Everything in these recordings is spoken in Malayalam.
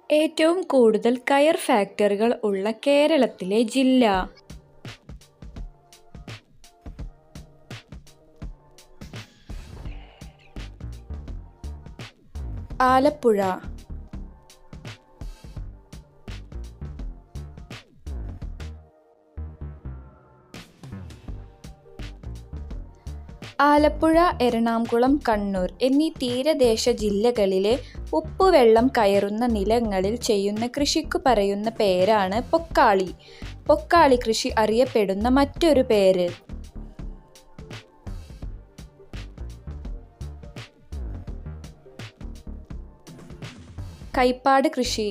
ഏറ്റവും കൂടുതൽ കയർ ഫാക്ടറികൾ ഉള്ള കേരളത്തിലെ ജില്ല? ആലപ്പുഴ. ആലപ്പുഴ, എറണാകുളം, കണ്ണൂർ എന്നീ തീരദേശ ജില്ലകളിലെ ഉപ്പുവെള്ളം കയറുന്ന നിലങ്ങളിൽ ചെയ്യുന്ന കൃഷിക്കു പറയുന്ന പേരാണ് പൊക്കാളി. പൊക്കാളി കൃഷി അറിയപ്പെടുന്ന മറ്റൊരു പേര്? കൈപ്പാട് കൃഷി.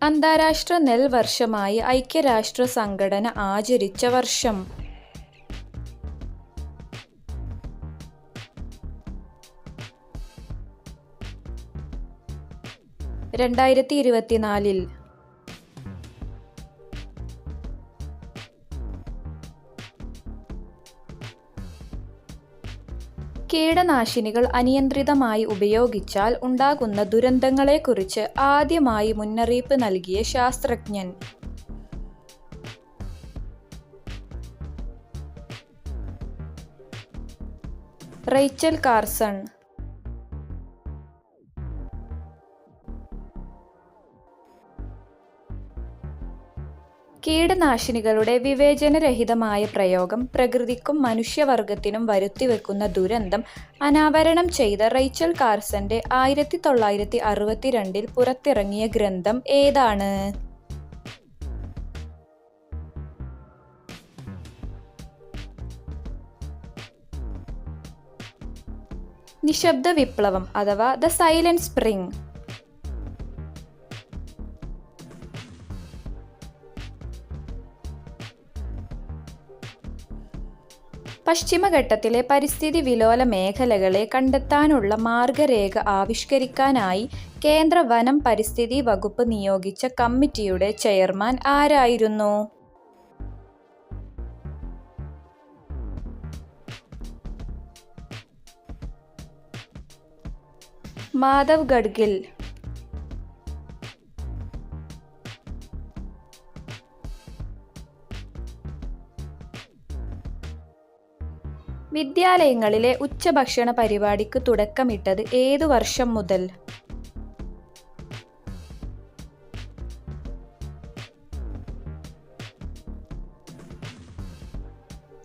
അന്താരാഷ്ട്ര നെൽവർഷമായി ഐക്യരാഷ്ട്ര സംഘടന ആചരിച്ച വർഷം? 2024. കീടനാശിനികൾ അനിയന്ത്രിതമായി ഉപയോഗിച്ചാൽ ഉണ്ടാകുന്ന ദുരന്തങ്ങളെക്കുറിച്ച് ആദ്യമായി മുന്നറിയിപ്പ് നൽകിയ ശാസ്ത്രജ്ഞൻ? Rachel Carson. കീടനാശിനികളുടെ വിവേചനരഹിതമായ പ്രയോഗം പ്രകൃതിക്കും മനുഷ്യവർഗത്തിനും വരുത്തിവെക്കുന്ന ദുരന്തം അനാവരണം ചെയ്ത റേച്ചൽ കാർസന്റെ 1962 പുറത്തിറങ്ങിയ ഗ്രന്ഥം ഏതാണ്? നിശബ്ദ വിപ്ലവം അഥവാ ദ സൈലന്റ് സ്പ്രിംഗ്. പശ്ചിമഘട്ടത്തിലെ പരിസ്ഥിതി വിലോല മേഖലകളെ കണ്ടെത്താനുള്ള മാർഗരേഖ ആവിഷ്കരിക്കാനായി കേന്ദ്ര വനം പരിസ്ഥിതി വകുപ്പ് നിയോഗിച്ച കമ്മിറ്റിയുടെ ചെയർമാൻ ആരായിരുന്നു? മാധവ് ഗഡ്ഗിൽ. വിദ്യാലയങ്ങളിലെ ഉച്ചഭക്ഷണ പരിപാടിക്ക് തുടക്കമിട്ടത് ഏതു വർഷം മുതൽ?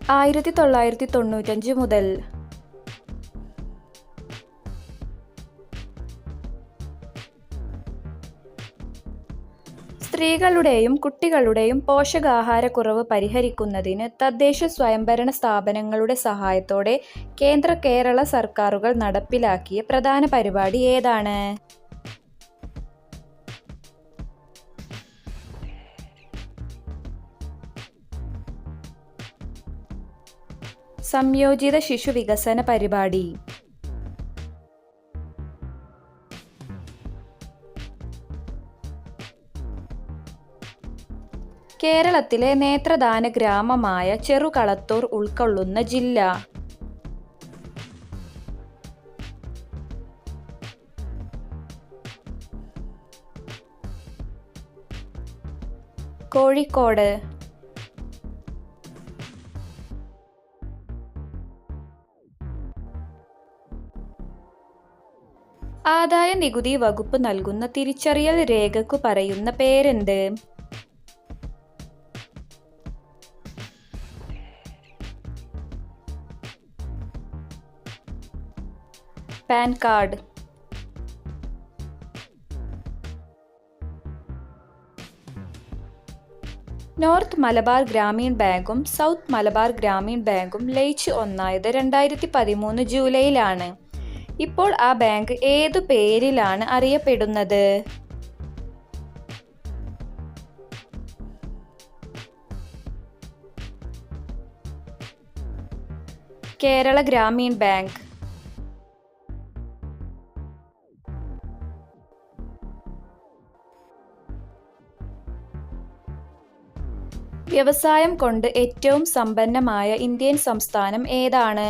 1995 മുതൽ. സ്ത്രീകളുടെയും കുട്ടികളുടെയും പോഷകാഹാരക്കുറവ് പരിഹരിക്കുന്നതിന് തദ്ദേശ സ്വയംഭരണ സ്ഥാപനങ്ങളുടെ സഹായത്തോടെ കേരള സർക്കാരുകൾ നടപ്പിലാക്കിയ പ്രധാന പരിപാടി ഏതാണ്? സംയോജിത ശിശു വികസന പരിപാടി. കേരളത്തിലെ നേത്രദാന ഗ്രാമമായ ചെറുകളത്തൂർ ഉൾക്കൊള്ളുന്ന ജില്ല? കോഴിക്കോട്. ആദായ നികുതി വകുപ്പ് നൽകുന്ന തിരിച്ചറിയൽ രേഖയ്ക്കു പറയുന്ന പേരെന്ത്? PAN card. North Malabar Grameen ബാങ്കും സൗത്ത് മലബാർ ഗ്രാമീൺ ബാങ്കും ലയിച്ച് ഒന്നായത് 2013 ജൂലൈയിലാണ്. ഇപ്പോൾ ആ ബാങ്ക് ഏതു പേരിലാണ് അറിയപ്പെടുന്നത്? കേരള ഗ്രാമീൺ ബാങ്ക്. വ്യവസായം കൊണ്ട് ഏറ്റവും സമ്പന്നമായ ഇന്ത്യൻ സംസ്ഥാനം ഏതാണ്?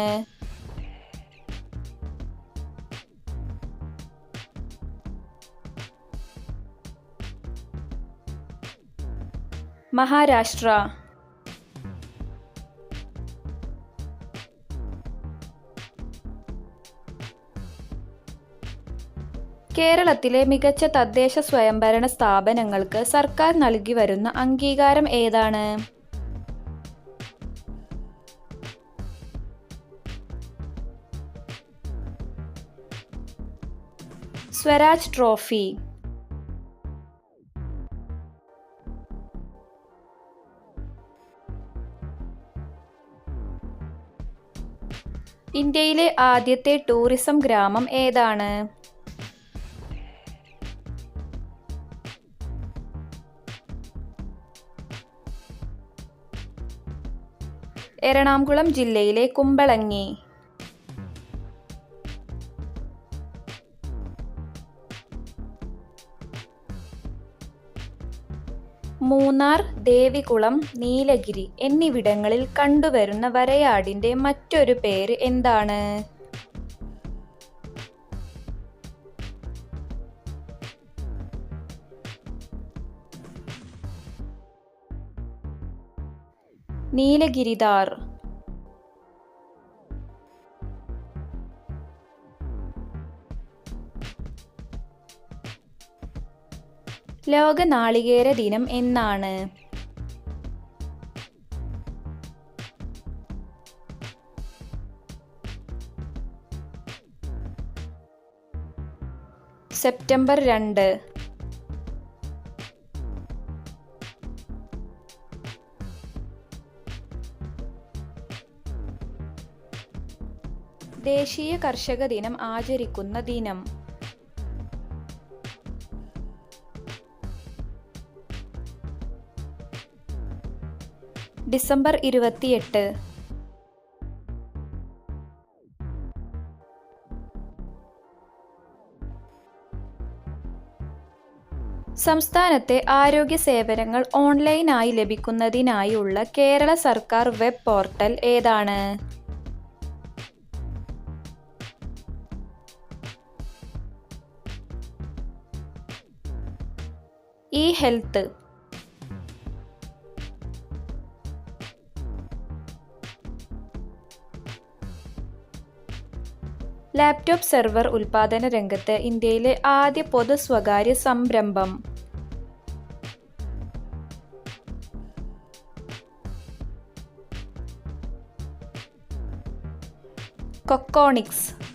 മഹാരാഷ്ട്ര. കേരളത്തിലെ മികച്ച തദ്ദേശ സ്വയംഭരണ സ്ഥാപനങ്ങൾക്ക് സർക്കാർ നൽകി വരുന്ന അംഗീകാരം ഏതാണ്? സ്വരാജ് ട്രോഫി. ഇന്ത്യയിലെ ആദ്യത്തെ ടൂറിസം ഗ്രാമം ഏതാണ്? എറണാകുളം ജില്ലയിലെ കുമ്പളങ്ങി. മൂന്നാർ, ദേവികുളം, നീലഗിരി എന്നിവിടങ്ങളിൽ കണ്ടുവരുന്ന വരയാടിന്റെ മറ്റൊരു പേര് എന്താണ്? നീലഗിരിദാർ. ലോക നാളികേര ദിനം എന്നാണ്? സെപ്റ്റംബർ 2. ദേശീയ കർഷക ദിനം ആചരിക്കുന്ന ദിനം? ഡിസംബർ 28. സംസ്ഥാനത്തെ ആരോഗ്യ സേവനങ്ങൾ ഓൺലൈനായി ലഭിക്കുന്നതിനായുള്ള കേരള സർക്കാർ വെബ് പോർട്ടൽ ഏതാണ്? ഇ-ഹെൽത്ത്. ലാപ്ടോപ്പ് സെർവർ ഉൽപാദന രംഗത്ത് ഇന്ത്യയിലെ ആദ്യ പൊതു സ്വകാര്യ സംരംഭം? കൊക്കോണിക്സ്.